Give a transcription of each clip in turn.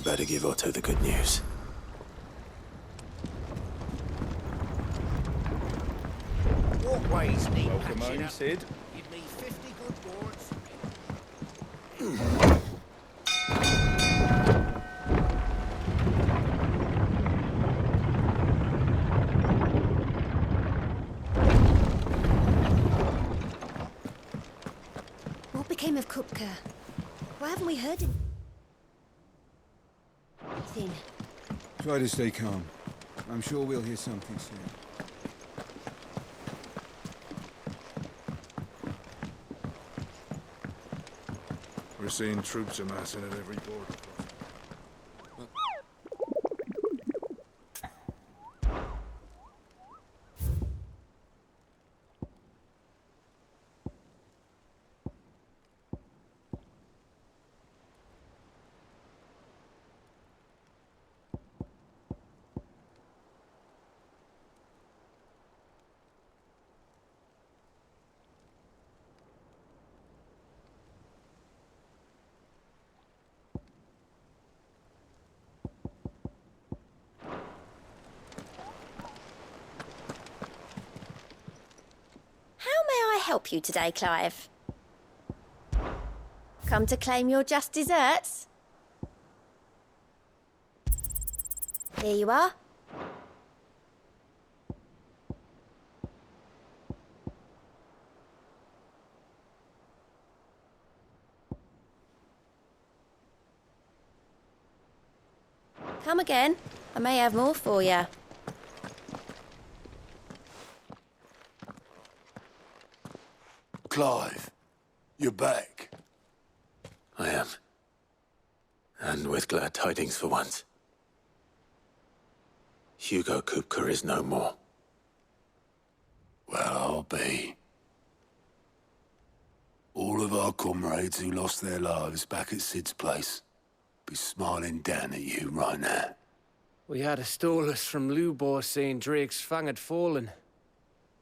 I'd better give Otto the good news. Walkways need Welcome patching home, up. Sid. Give me 50 good wards. What became of Kupka? Why haven't we heard him? Thin. Try to stay calm. I'm sure we'll hear something soon. We're seeing troops amassing at every border. How may I help you today, Clive? Come to claim your just desserts? Here you are. Come again. I may have more for you. Clive, you're back. I am. And with glad tidings for once. Hugo Kupka is no more. Well, I'll be. All of our comrades who lost their lives back at Sid's place be smiling down at you right now. We had a stolus from Lubor saying Drake's fang had fallen.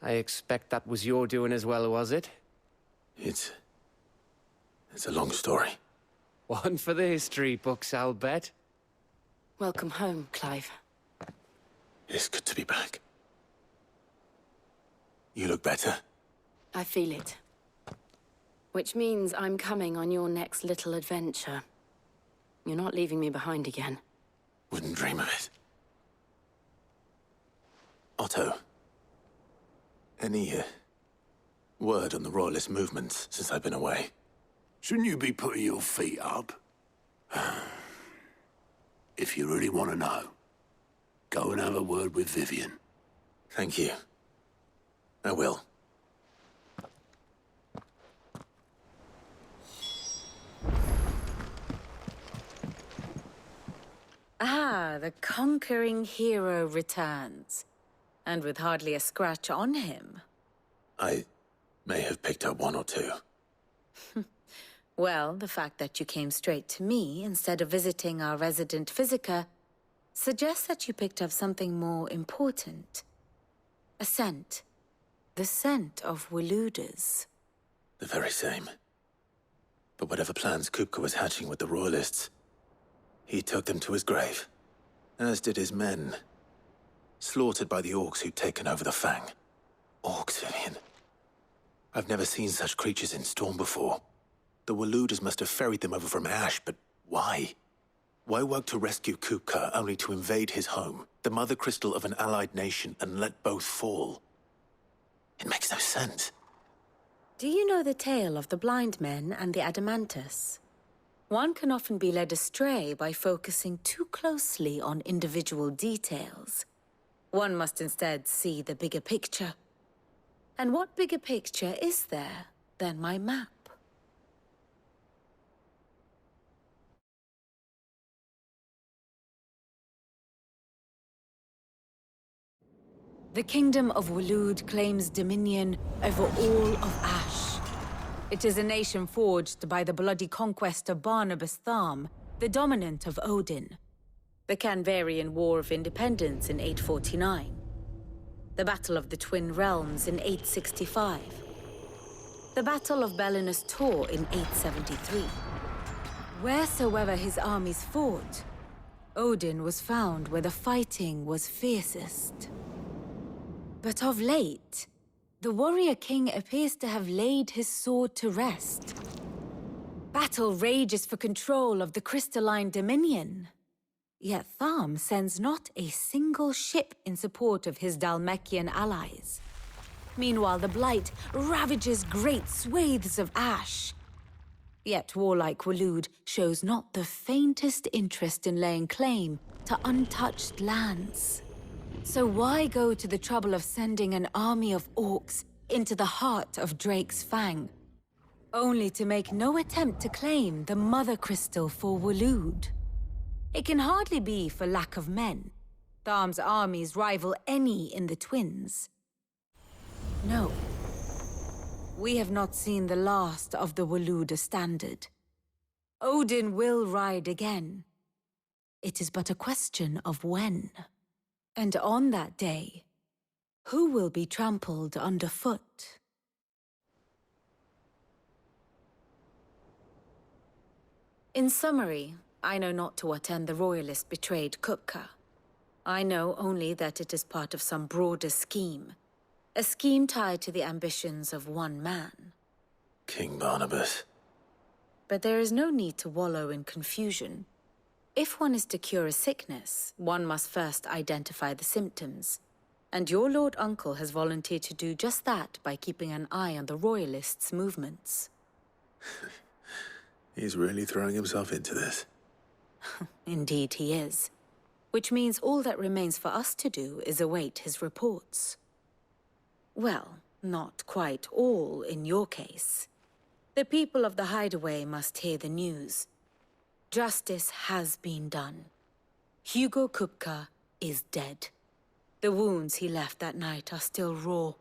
I expect that was your doing as well, was it? It's a long story. One for the history books, I'll bet. Welcome home, Clive. It's good to be back. You look better. I feel it. Which means I'm coming on your next little adventure. You're not leaving me behind again. Wouldn't dream of it. Otto. Any word on the Royalist movements since I've been away? Shouldn't you be putting your feet up? If you really want to know, go and have a word with Vivian. Thank you. I will. Ah, the conquering hero returns. And with hardly a scratch on him. I may have picked up one or two. Well, the fact that you came straight to me instead of visiting our resident physiker suggests that you picked up something more important. A scent. The scent of Waludas. The very same. But whatever plans Kupka was hatching with the Royalists, he took them to his grave. As did his men. Slaughtered by the orcs who'd taken over the Fang. Orcs, Vivian. I've never seen such creatures in Storm before. The Waludas must have ferried them over from Ash, but why? Why work to rescue Kupka only to invade his home, the mother crystal of an allied nation, and let both fall? It makes no sense. Do you know the tale of the blind men and the Adamantus? One can often be led astray by focusing too closely on individual details. One must instead see the bigger picture. And what bigger picture is there than my map? The Kingdom of Walud claims dominion over all of Ash. It is a nation forged by the bloody conquest of Barnabas Tharm, the dominant of Odin. The Canvarian War of Independence in 849. The Battle of the Twin Realms in 865. The Battle of Belinus Tor in 873. Wheresoever his armies fought, Odin was found where the fighting was fiercest. But of late, the warrior king appears to have laid his sword to rest. Battle rages for control of the crystalline dominion. Yet Tharm sends not a single ship in support of his Dhalmekian allies. Meanwhile, the Blight ravages great swathes of ash. Yet warlike Waloed shows not the faintest interest in laying claim to untouched lands. So why go to the trouble of sending an army of orcs into the heart of Drake's Fang, only to make no attempt to claim the Mother Crystal for Waloed? It can hardly be for lack of men. Tharm's armies rival any in the Twins. No. We have not seen the last of the Waloed standard. Odin will ride again. It is but a question of when. And on that day, who will be trampled underfoot? In summary, I know not to what end the Royalist betrayed Kupka. I know only that it is part of some broader scheme. A scheme tied to the ambitions of one man. King Barnabas. But there is no need to wallow in confusion. If one is to cure a sickness, one must first identify the symptoms. And your Lord Uncle has volunteered to do just that by keeping an eye on the Royalists' movements. He's really throwing himself into this. Indeed he is. Which means all that remains for us to do is await his reports. Well, not quite all in your case. The people of the Hideaway must hear the news. Justice has been done. Hugo Kupka is dead. The wounds he left that night are still raw,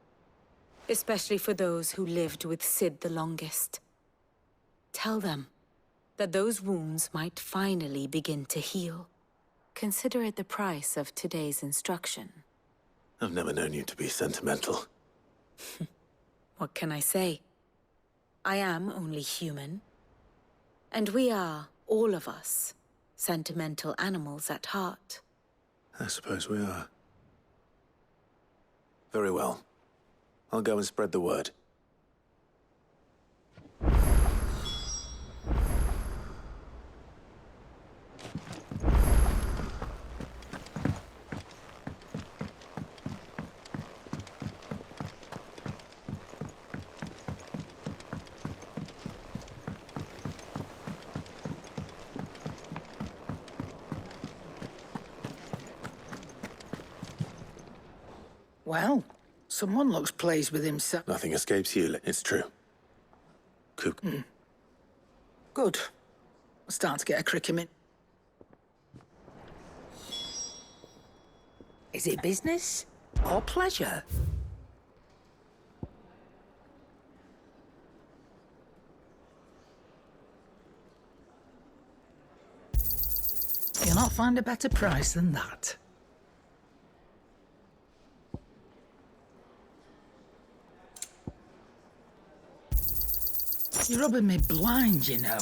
especially for those who lived with Sid the longest. Tell them that those wounds might finally begin to heal. Consider it the price of today's instruction. I've never known you to be sentimental. What can I say? I am only human. And we are, all of us, sentimental animals at heart. I suppose we are. Very well. I'll go and spread the word. Well, someone looks pleased with himself. Nothing escapes you, it's true. Cook. Good. I'm starting to get a cricket in. Is it business or pleasure? You'll not find a better price than that. You're rubbing me blind, you know.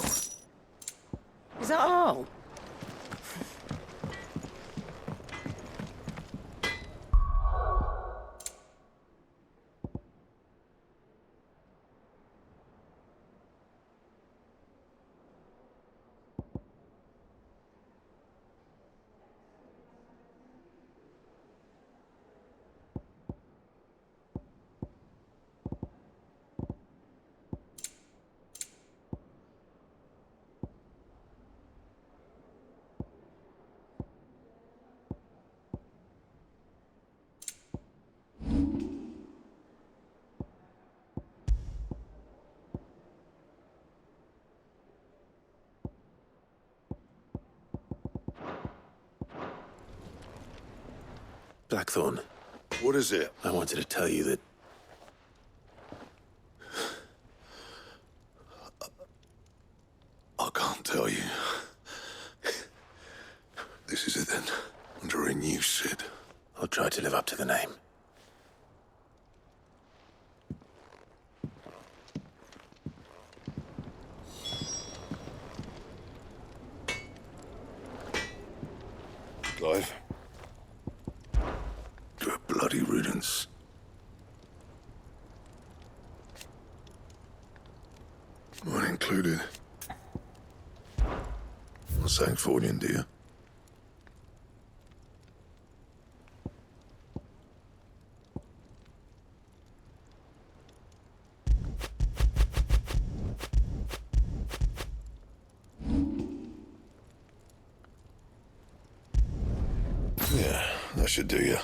Is that all? Blackthorn, What is it? I wanted to tell you that... I can't tell you. This is it then. Under a new Sid. I'll try to live up to the name. Clive. Good bloody riddance. Mine included. Not saying Fordian, do you? Yeah, that should do you.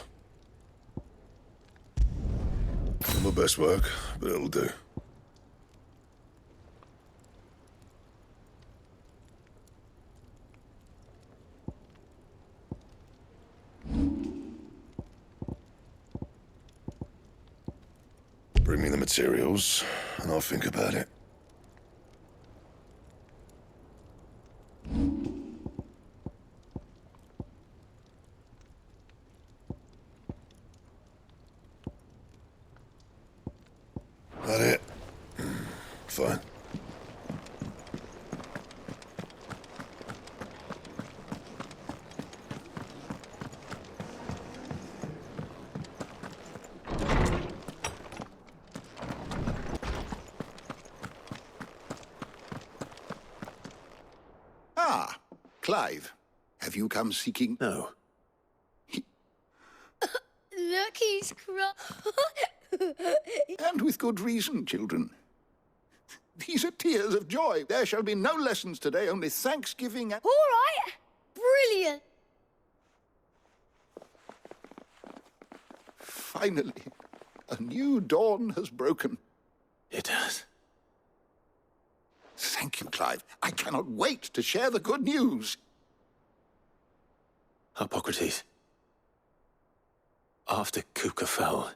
Not my best work, but it'll do. Bring me the materials, and I'll think about it. That it? Fine. Ah, Clive. Have you come seeking... No. Look, he's crying. And with good reason, children. These are tears of joy. There shall be no lessons today, only Thanksgiving and... All right. Brilliant. Finally, a new dawn has broken. It has. Thank you, Clive. I cannot wait to share the good news. Hippocrates. After Kupka fell,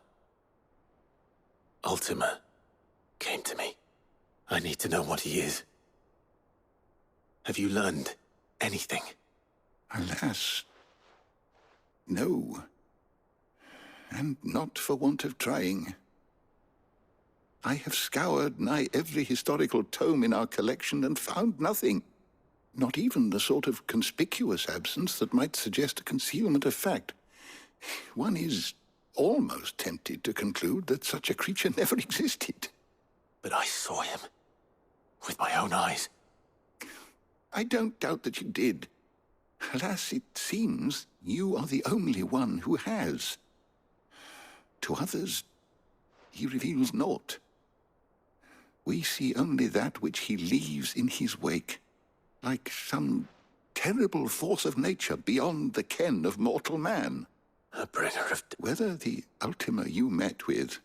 Ultima came to me. I need to know what he is. Have you learned anything? Alas, no. And not for want of trying. I have scoured nigh every historical tome in our collection and found nothing. Not even the sort of conspicuous absence that might suggest a concealment of fact. One is almost tempted to conclude that such a creature never existed. But I saw him. With my own eyes. I don't doubt that you did. Alas, it seems you are the only one who has. To others, he reveals naught. We see only that which he leaves in his wake, like some terrible force of nature beyond the ken of mortal man. A bringer of... Whether the Ultima you met with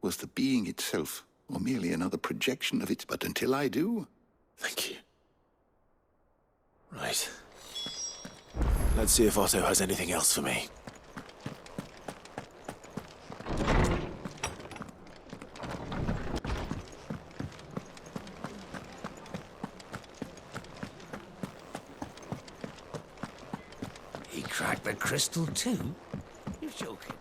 was the being itself, or merely another projection of it, but until I do... Thank you. Right. Let's see if Otto has anything else for me. He cracked the crystal too? You're joking.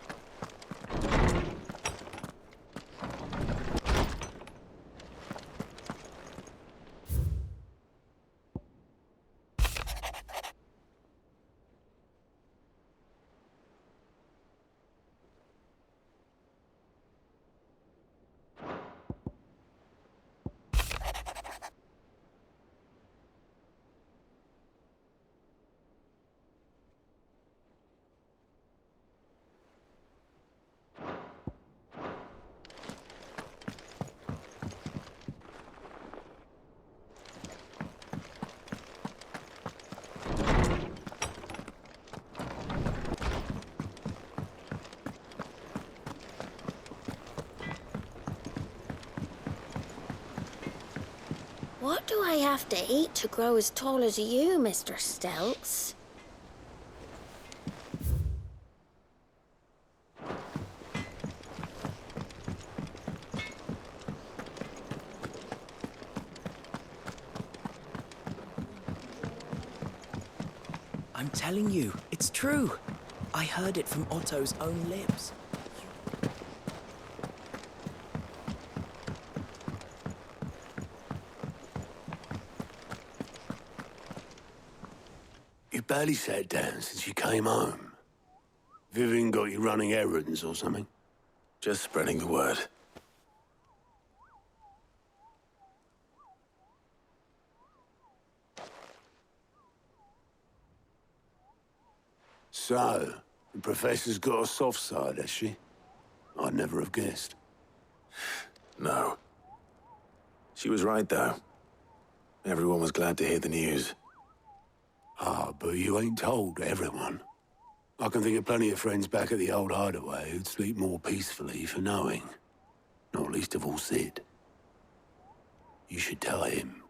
What do I have to eat to grow as tall as you, Mr. Stelts? I'm telling you, it's true. I heard it from Otto's own lips. You barely sat down since you came home. Vivian got you running errands or something? Just spreading the word. So, the Professor's got a soft side, has she? I'd never have guessed. No. She was right, though. Everyone was glad to hear the news. Ah, but you ain't told everyone. I can think of plenty of friends back at the old hideaway who'd sleep more peacefully for knowing. Not least of all Sid. You should tell him.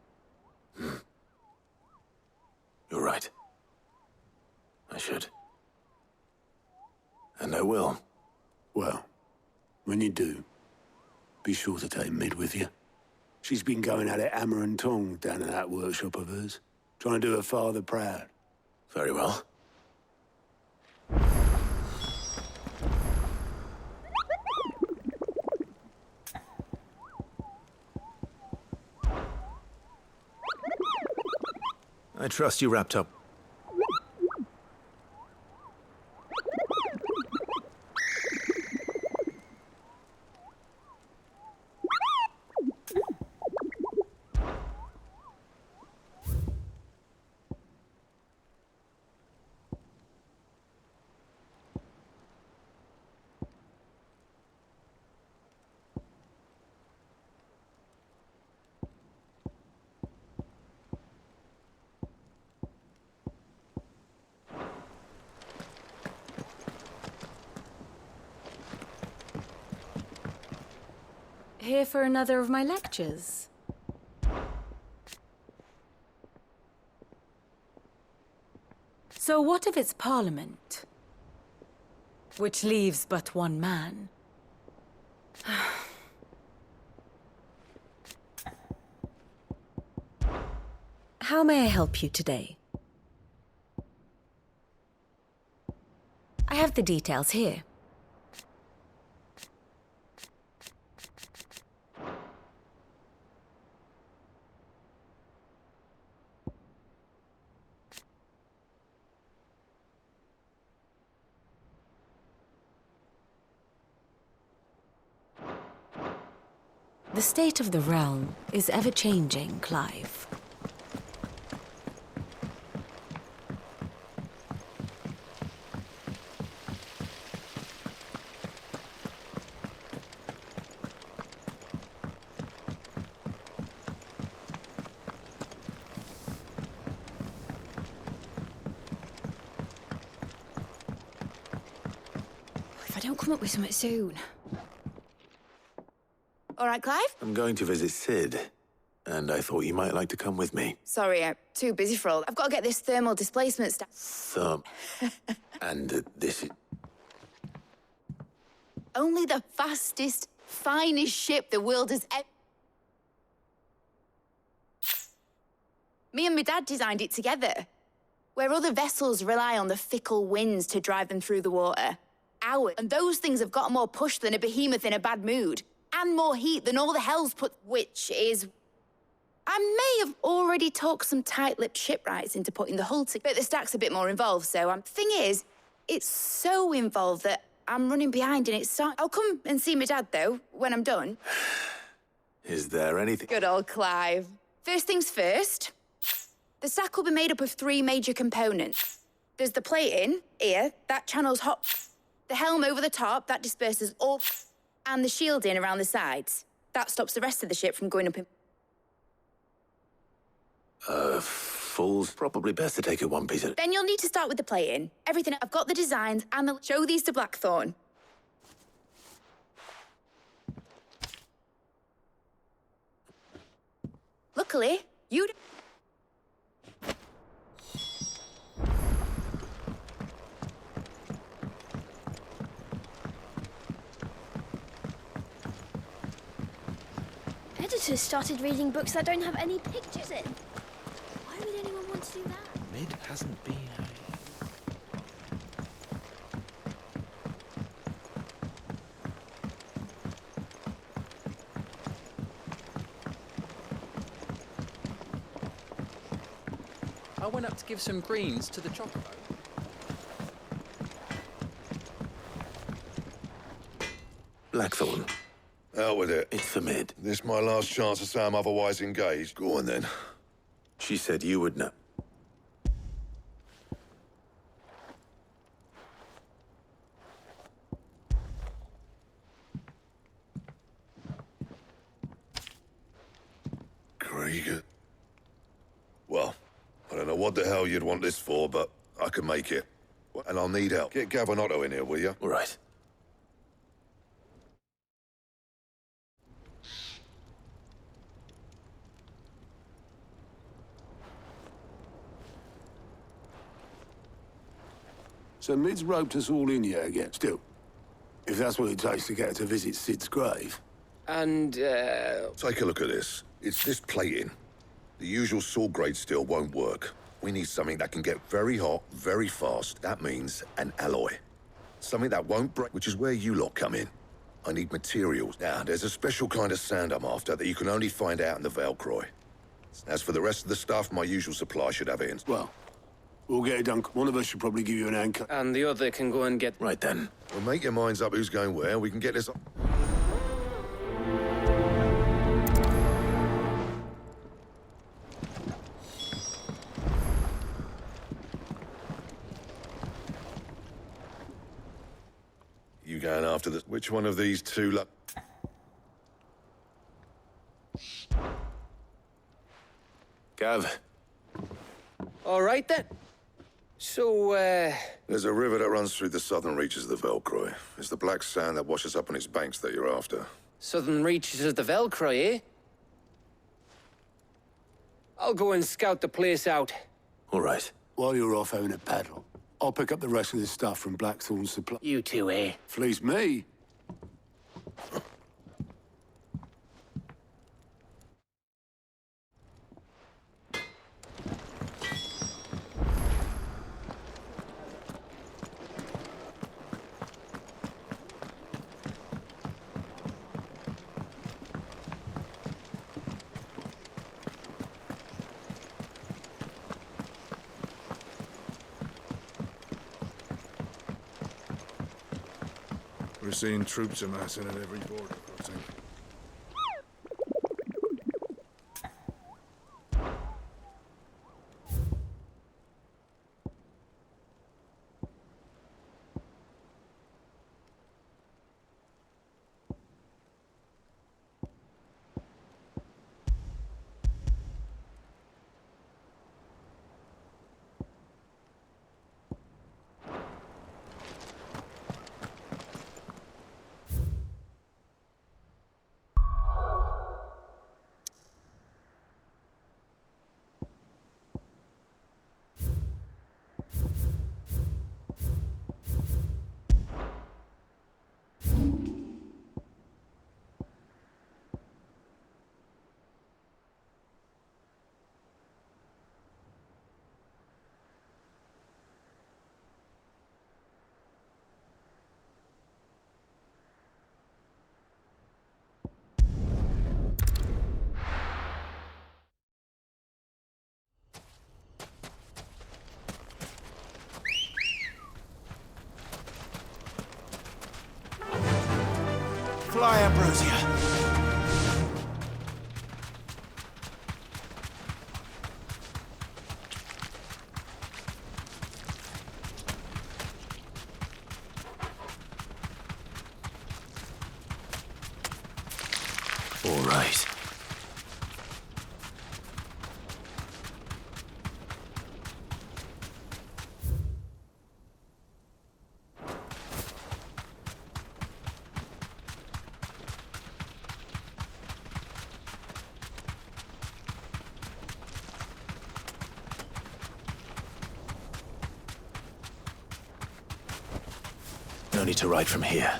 You're right. I should. And I will. Well, when you do, be sure to take Mid with you. She's been going at it hammer and tongs down at that workshop of hers, trying to do her father proud. Very well. I trust you wrapped up. Here for another of my lectures? So what if it's Parliament? Which leaves but one man. How may I help you today? I have the details here. The state of the realm is ever-changing, Clive. If I don't come up with something soon. All right, Clive? I'm going to visit Sid, and I thought you might like to come with me. Sorry, I'm too busy for all. I've got to get this thermal displacement And this is... Only the fastest, finest ship the world has ever... Me and my dad designed it together. Where other vessels rely on the fickle winds to drive them through the water. Ours. And those things have got more push than a behemoth in a bad mood. And more heat than all the hells put, which is... I may have already talked some tight-lipped shipwrights into putting the hull together, but the stack's a bit more involved, so thing is, it's so involved that I'm running behind and it's I'll come and see my dad, though, when I'm done. Is there anything... Good old Clive. First things first, the stack will be made up of 3 major components. There's the plating, here, that channels hot. The helm over the top, that disperses all... And the shielding around the sides. That stops the rest of the ship from going up in... Fool's probably best to take it one piece at... Then you'll need to start with the plating. Everything. I've got the designs and the... Show these to Blackthorn. Luckily, you... Editors started reading books that don't have any pictures in. Why would anyone want to do that? Mid hasn't been I went up to give some greens to the chocobo. Blackthorn. Out with it. It's for Mid. This my last chance to say I'm otherwise engaged. Go on, then. She said you would know. Krieger. Well, I don't know what the hell you'd want this for, but I can make it. And I'll need help. Get Gavin in here, will you? All right. So Mid's roped us all in here again. Still, if that's what it takes to get her to visit Sid's grave. And, Take a look at this. It's this plating. The usual sword grade steel won't work. We need something that can get very hot, very fast. That means an alloy. Something that won't break, which is where you lot come in. I need materials. Now, there's a special kind of sand I'm after that you can only find out in the Valcroy. As for the rest of the stuff, my usual supply should have it in. Well, we'll get it done. One of us should probably give you an anchor. and the other can go and get... Right then. Well, make your minds up who's going where. We can get this... You going after the... Which one of these two... Gav. All right, then. So, There's a river that runs through the southern reaches of the Velcroy. It's the black sand that washes up on its banks that you're after. southern reaches of the Velcroy, eh? I'll go and scout the place out. All right. While you're off having a paddle, I'll pick up the rest of this stuff from Blackthorn's supply. You two, eh? Fleece me. We're seeing troops amassing at every border crossing. Fly, Ambrosia. All right. No need to ride from here.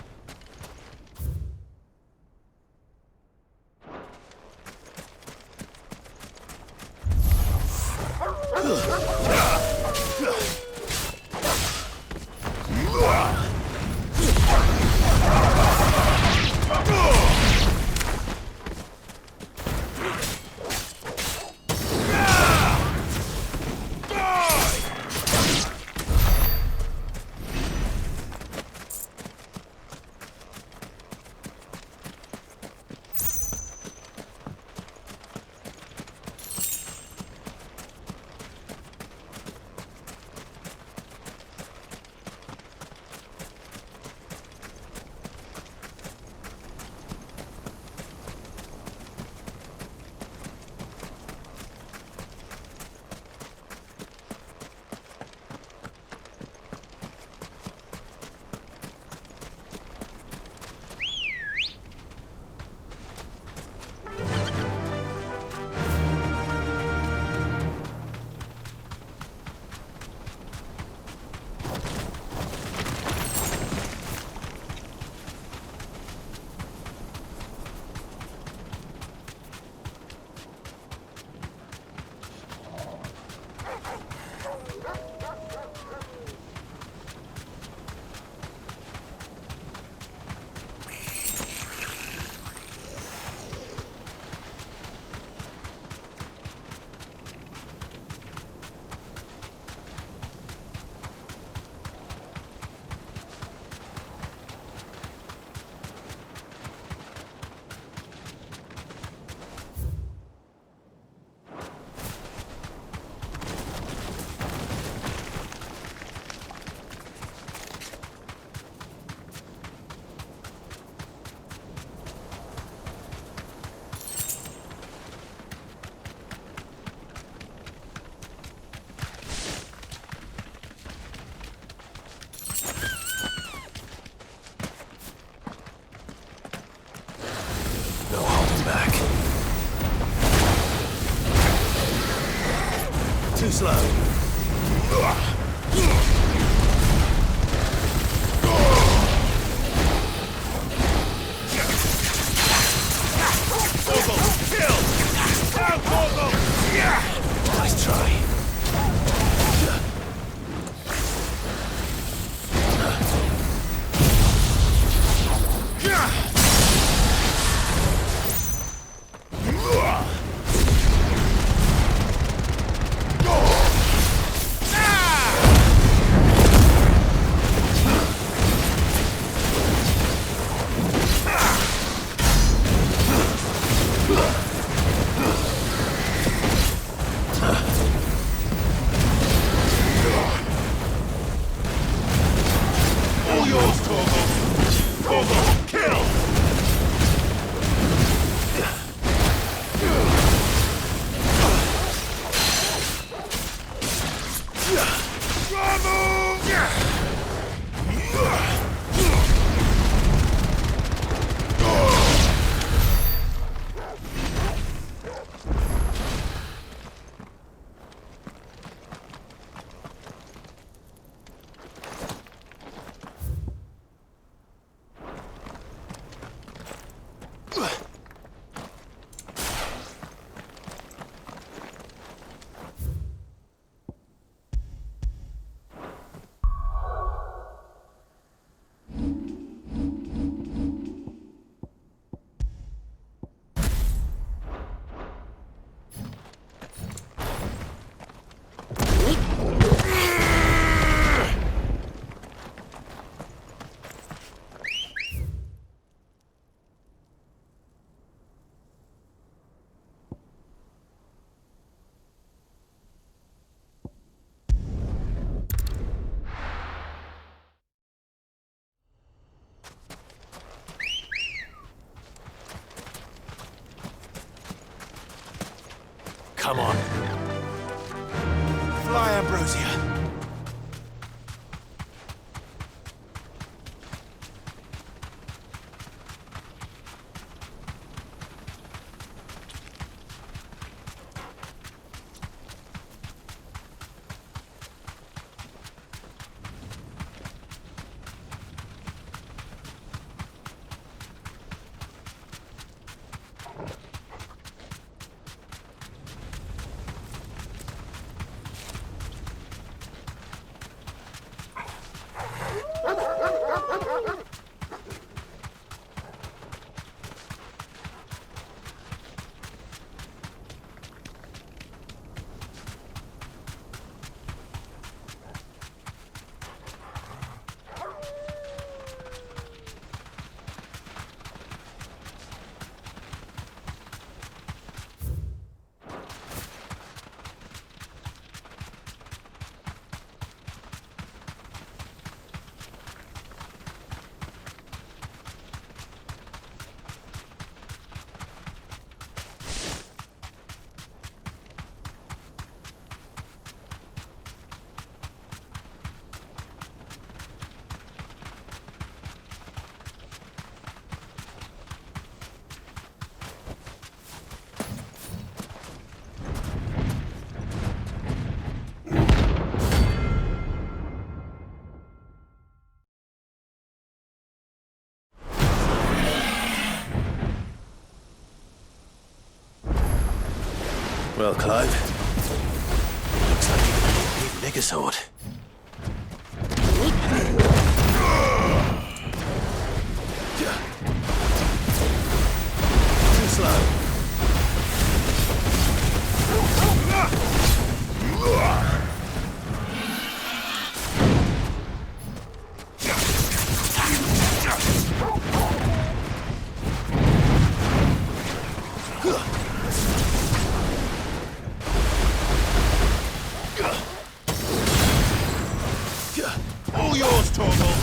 Too slow. Nice try. Come on. Fly, Ambrosia. Well, Clive, looks like you're gonna need an even bigger sword. Too slow. All yours, Torgal!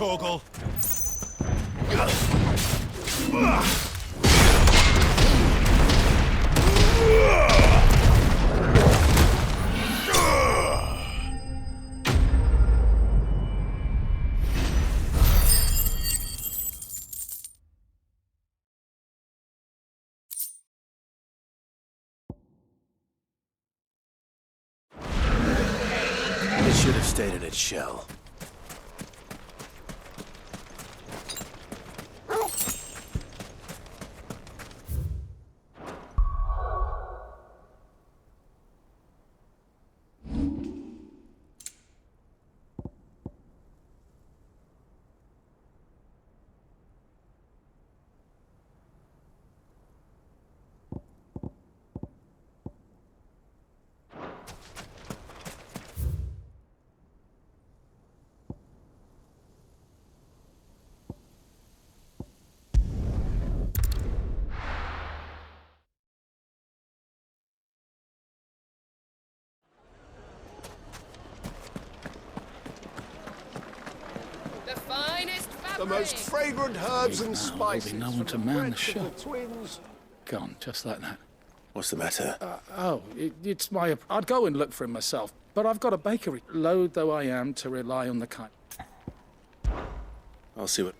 Torgal! It should have stayed in its shell. The most fragrant herbs and spices. There'll be no one to man the shop. Gone, just like that. What's the matter? It's my... I'd go and look for him myself, but I've got a bakery. Loath though I am to rely on the kind. I'll see what...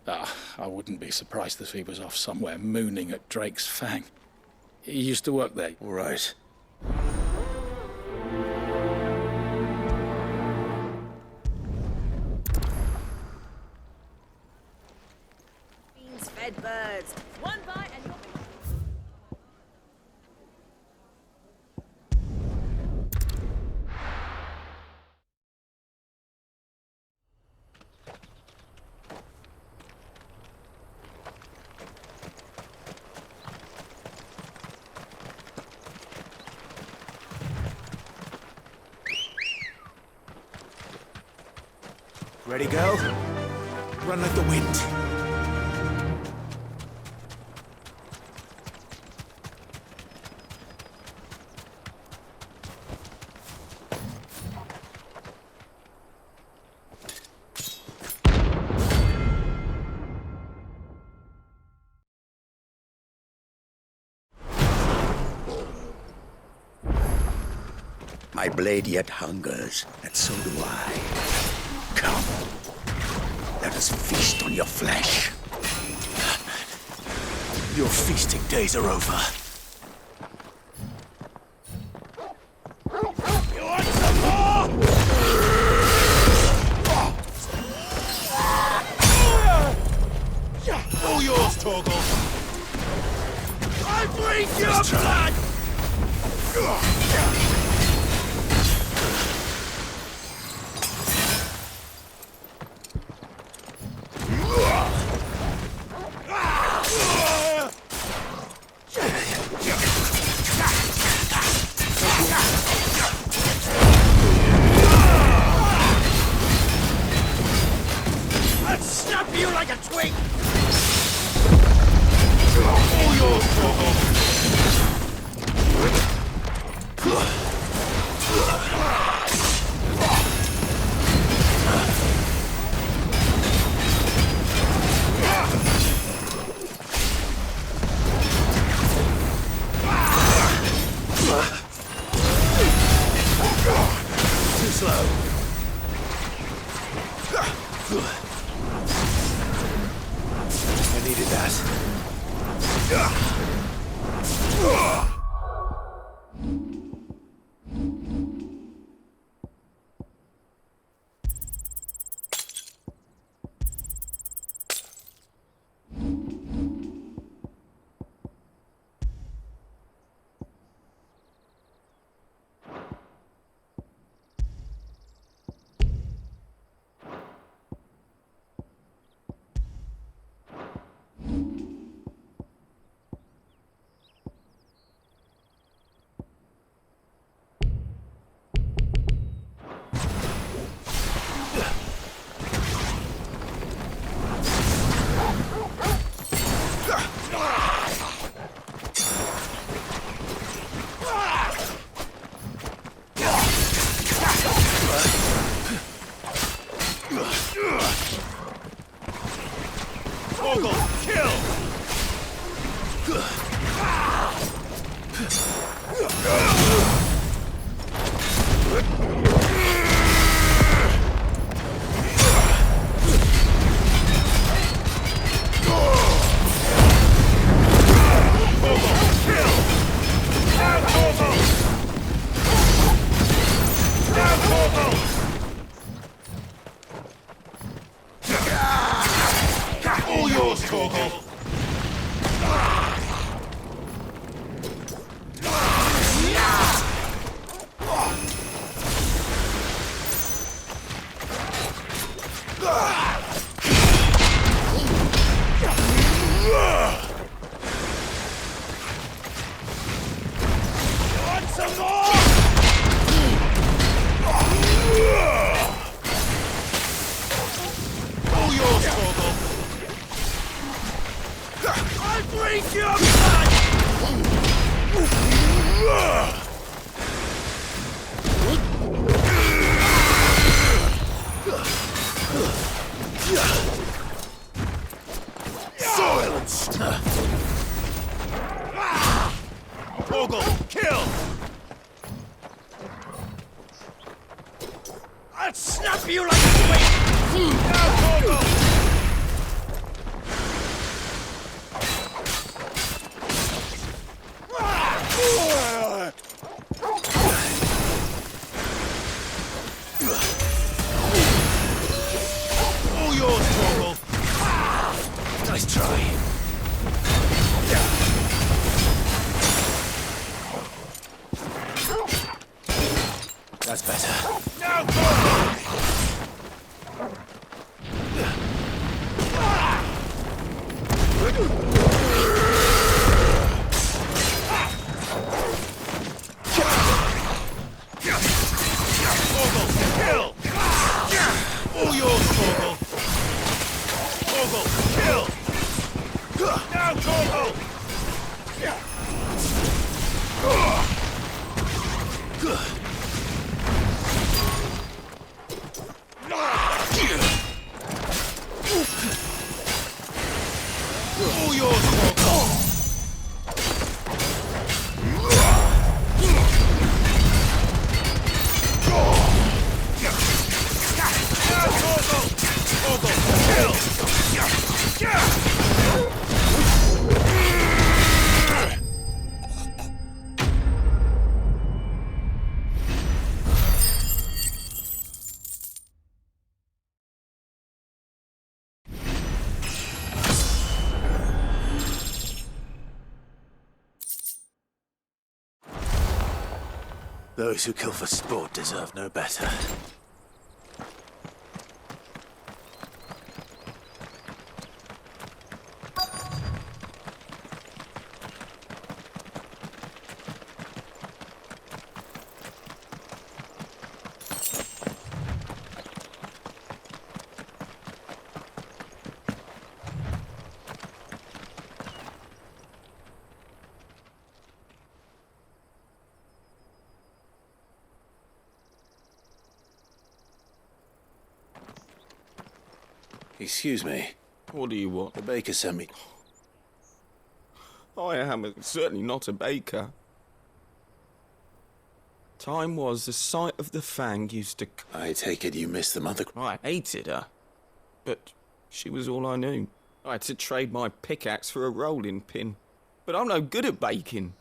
I wouldn't be surprised if he was off somewhere mooning at Drake's Fang. He used to work there. All right. Fed birds. One bite and you'll be... Ready, girl? Run like the wind. My blade yet hungers, and so do I. Come, let us feast on your flesh. Your feasting days are over. You want some more? All yours, Torgal. I bleed your blood! I'd snap you like a twig! All yours, Torgal. Too slow. I needed that. I'll snap you like a twig! Now, Torgal! All yours, Torgal! Nice try. That's better. Now, Torgal! Kill! All yours, Torgal! Torgal, kill! Now, Torgal! All yours, Torgal! Those who kill for sport deserve no better. Excuse me. What do you want? The baker sent me. I am certainly not a baker. Time was the sight of the Fang used to... I take it you missed the mother... I hated her. But she was all I knew. I had to trade my pickaxe for a rolling pin. But I'm no good at baking.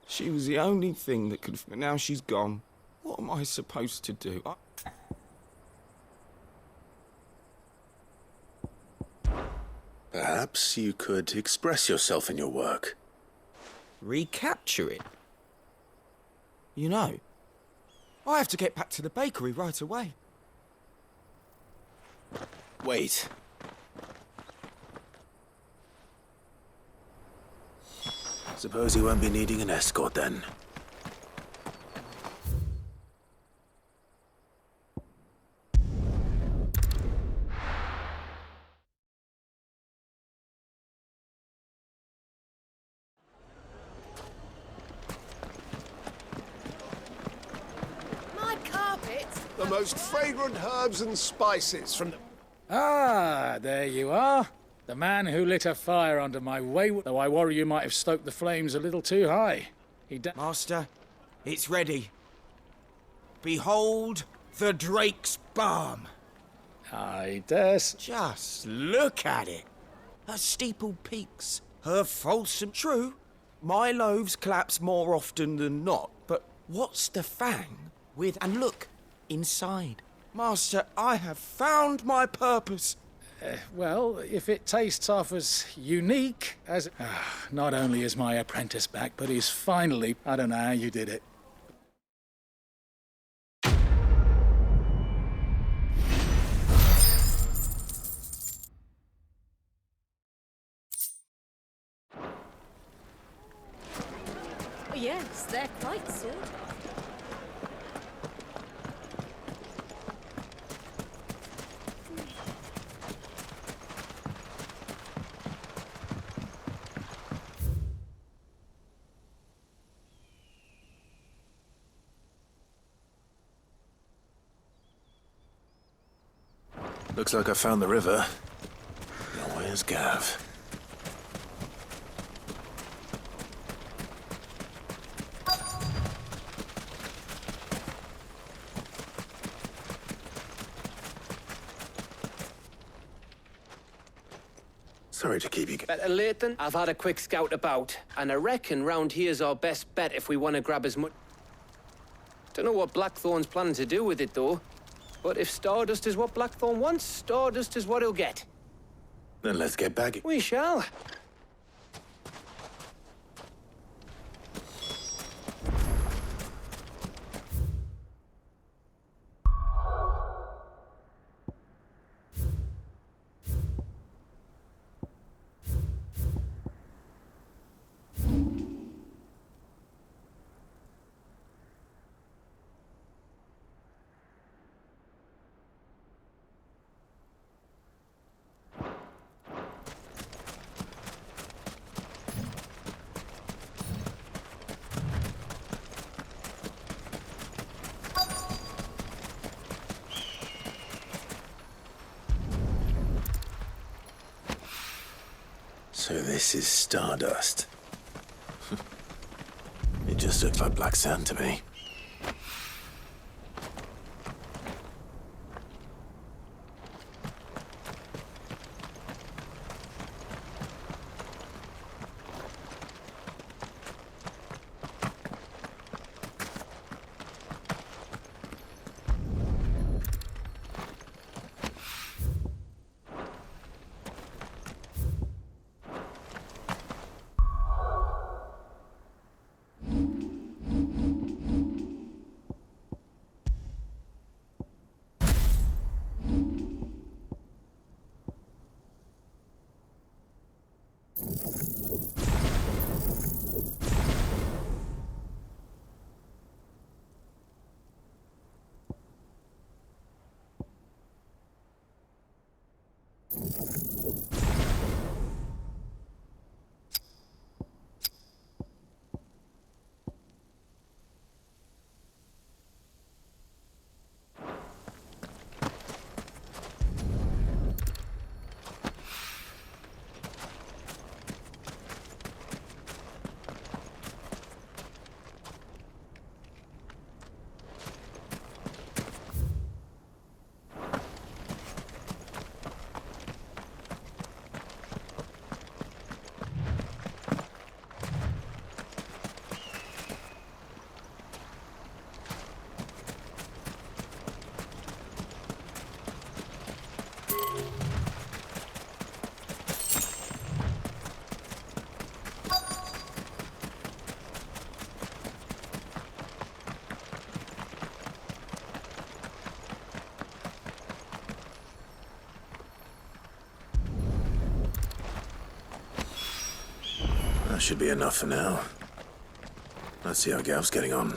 She was the only thing that could... But now she's gone. What am I supposed to do? Perhaps you could express yourself in your work. Recapture it? You know, I have to get back to the bakery right away. Wait. Suppose you won't be needing an escort then. The most fragrant herbs and spices from the... Ah, there you are. The man who lit a fire under my way, though I worry you might have stoked the flames a little too high. Master, it's ready. Behold the Drake's balm. I dare... Just look at it. Her steepled peaks, her fulsome... True, my loaves collapse more often than not, but what's the Fang with... And look, inside. Master, I have found my purpose. Well, if it tastes half as unique as... not only is my apprentice back, but he's finally... I don't know how you did it. Oh, yes, they're quite sought after. Looks like I found the river. Now where's Gav? Sorry to keep you... Better late than... I've had a quick scout about, and I reckon round here's our best bet if we want to grab as much... Don't know what Blackthorn's planning to do with it, though. But if Stardust is what Blackthorn wants, Stardust is what he'll get. Then let's get back... We shall. So this is Stardust. It just looks like black sand to me. That should be enough for now. Let's see how Gav's getting on.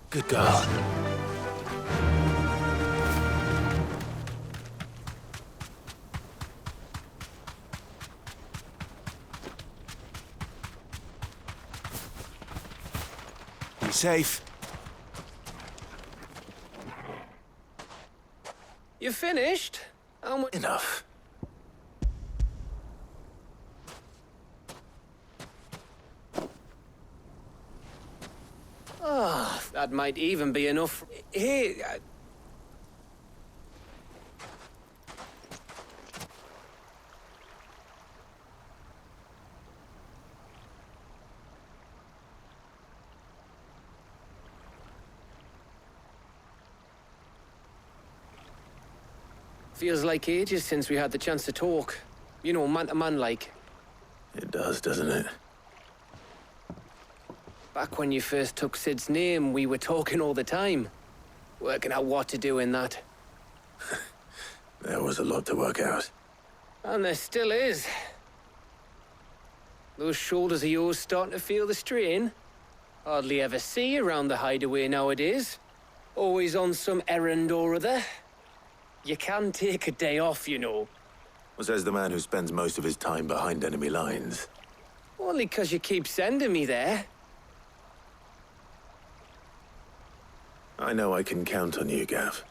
Good girl. Be safe. You finished? How much? Enough. Ah, that might even be enough. Here. Feels like ages since we had the chance to talk. You know, man to man like. It does, doesn't it? Back when you first took Sid's name, we were talking all the time. Working out what to do in that. There was a lot to work out. And there still is. Those shoulders of yours starting to feel the strain? Hardly ever see you around the hideaway nowadays. Always on some errand or other. You can take a day off, you know. Says the man who spends most of his time behind enemy lines. Only 'cause you keep sending me there. I know I can count on you, Gav.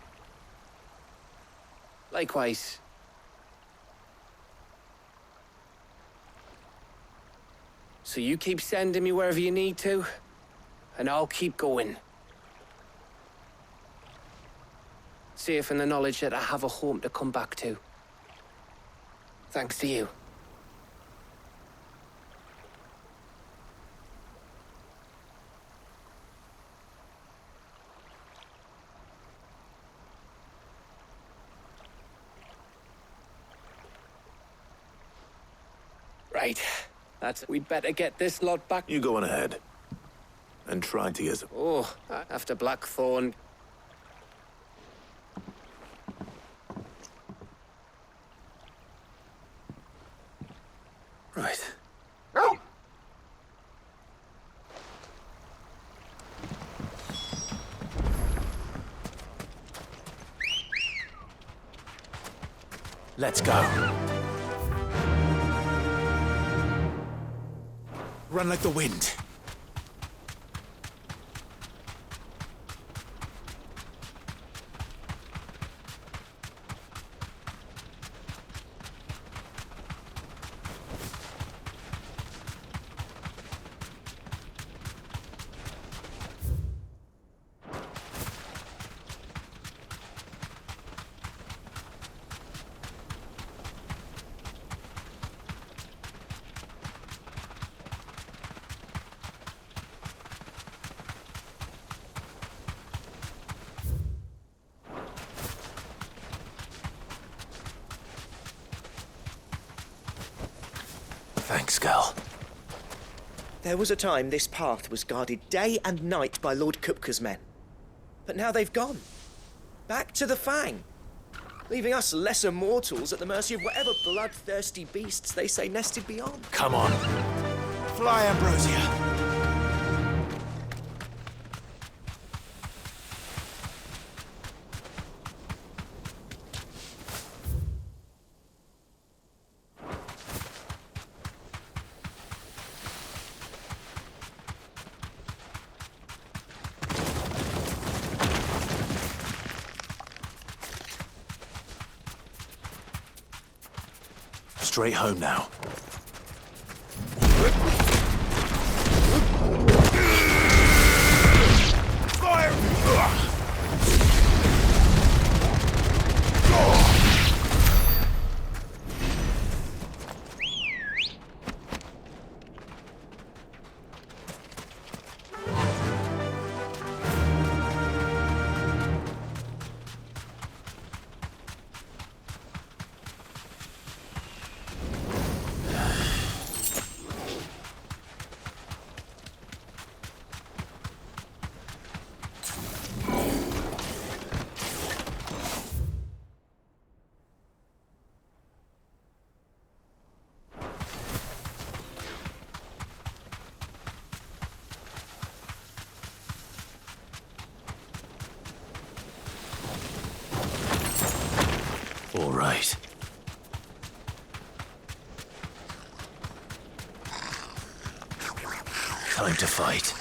Likewise. So you keep sending me wherever you need to, and I'll keep going. safe in the knowledge that I have a home to come back to. Thanks to you. Right. We'd better get this lot back. You go on ahead. And try to use it. Oh, after Blackthorn. Right. Let's go. Run like the wind. Thanks, Gal. There was a time this path was guarded day and night by Lord Kupka's men. But now they've gone. Back to the Fang. Leaving us lesser mortals at the mercy of whatever bloodthirsty beasts they say nested beyond. Come on. Fly, Ambrosia. Straight home now. All right. Time to fight.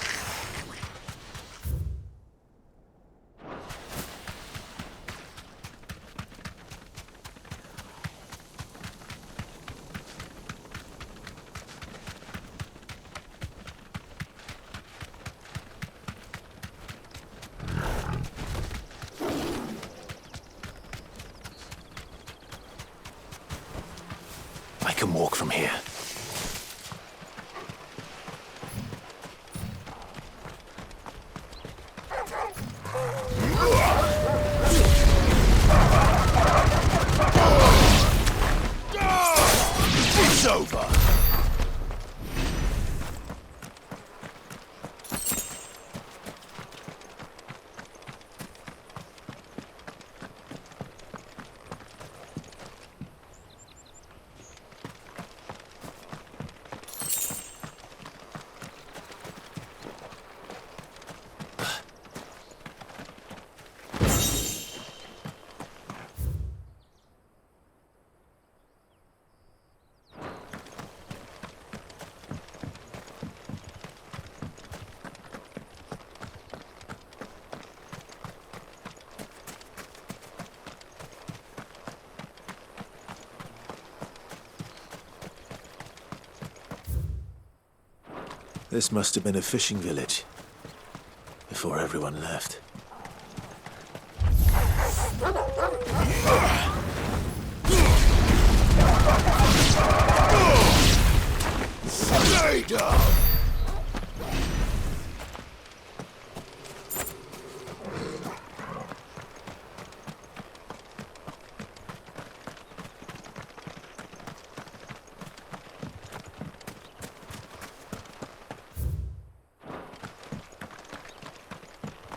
I can walk from here. It's over. This must have been a fishing village before everyone left. Stay down!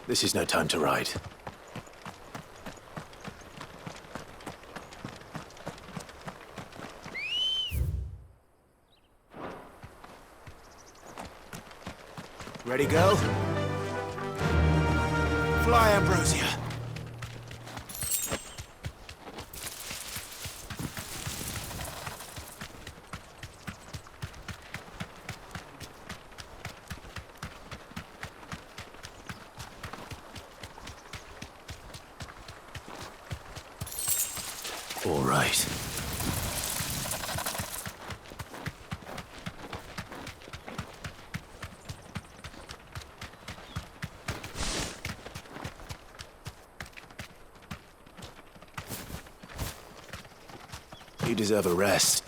This is no time to ride. Ready, go? Fly, Ambrosia. All right. You deserve a rest.